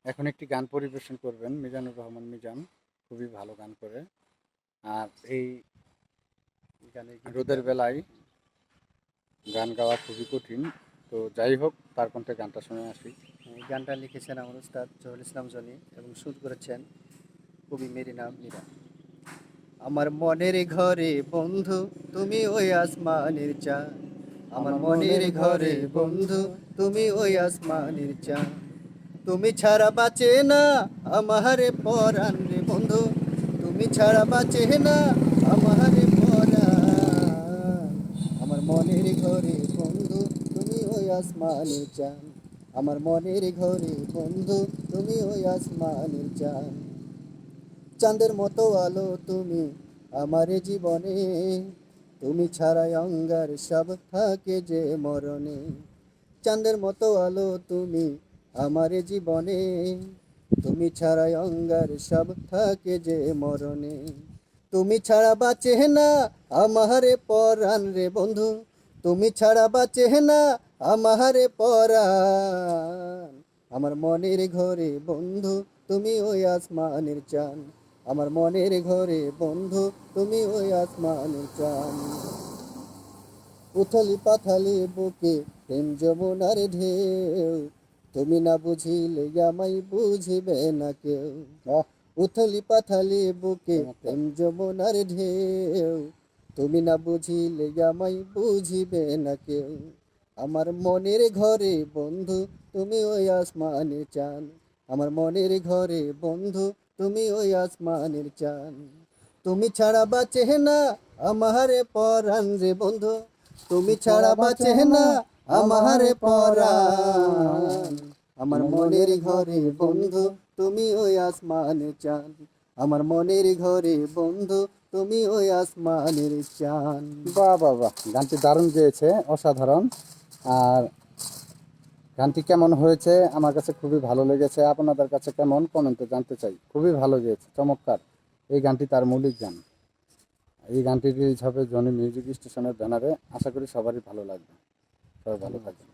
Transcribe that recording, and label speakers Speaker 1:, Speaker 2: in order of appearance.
Speaker 1: এখন একটি গান পরিবেশন করবেন মিজানুর রহমান মিজান, খুবই ভালো গান করে। আর এই
Speaker 2: গানের
Speaker 1: রোদের
Speaker 2: গীতিকার
Speaker 1: বেলায় গান গাওয়া খুবই কঠিন। তো যাই হোক, তার কণ্ঠে গানটা শুনে আসি।
Speaker 2: এই গানটা লিখেছেন আমার উস্তাদ জহুর ইসলাম জনি এবং সুর করেছেন কবি মেরিনা মীরা। আমার মনের ঘরে বন্ধু তুমি ওই আসমানের চাঁদ, আমার মনের ঘরে বন্ধু তুমি ওই আসমানের চাঁদ, তুমি ছাড়া বাঁচে না আমারে পরাণ রে বন্ধু, তুমি ছাড়া বাঁচে না আমারে পরাণ। আমার মনের ঘরে বন্ধু তুমি ওই আসমানের চাঁদ, আমার মনের ঘরে বন্ধু তুমি ওই আসমানের চাঁদ। চাঁদের মতো আলো তুমি আমার জীবনে, তুমি ছাড়াই অঙ্গার সব থাকে যে মরণে। চাঁদের মতো আলো তুমি আমার জীবনে, তুমি ছাড়াই অঙ্গার সব থাকে যে মরণে। তুমি ছাড়া বাঁচে না আমারে পরাণ রে বন্ধু, তুমি ছাড়া বাঁচে না আমারে পরাণ। আমার মনের ঘরে বন্ধু তুমি ওই আসমানের চাঁদ, আমার মনের ঘরে বন্ধু তুমি ওই আসমানের চাঁদ। উথলি পাথালি বুকে প্রেম যমুনার ঢেউ, তুমি না বুঝিলে আমায় বুঝিবে না কেউ।
Speaker 1: বাহ!
Speaker 2: উথলি পাথালি বুকে
Speaker 1: চমৎকার।
Speaker 2: প্রেম যমুনার ঢেউ, তুমি না বুঝিলে আমায় বুঝিবে না কেউ। আমার মনের ঘরে বন্ধু তুমি ওই আসমানের চাঁদ, আমার মনের ঘরে বন্ধু তুমি ওই আসমানের চাঁদ। তুমি ছাড়া বাঁচে না আমারে পরাণ রে বন্ধু, তুমি ছাড়া বাঁচে না আমারে পরাণ। আমার মনের ঘরে বন্ধু তুমি ওই আসমানের চাঁদ, আমার মনের ঘরে বন্ধু তুমি ওই আসমানের চাঁদ।
Speaker 1: বাহ বাহ বাহ! গানটি দারুণ গেয়েছে, অসাধারণ। আর গানটি কেমন হয়েছে আমার কাছে খুবই ভালো লেগেছে। আপনাদের কাছে কেমন, কমেন্টে জানতে চাই। খুবই ভালো গেয়েছে, চমৎকার। এই গানটি তার মৌলিক গান। এই গানটি রিলিজ হবে জনি মিউজিক স্টেশনের ব্যানারে। আশা করি সবারই ভালো লাগবে। সবাই ভালো
Speaker 2: ধন্যবাদ।
Speaker 1: থাকবেন।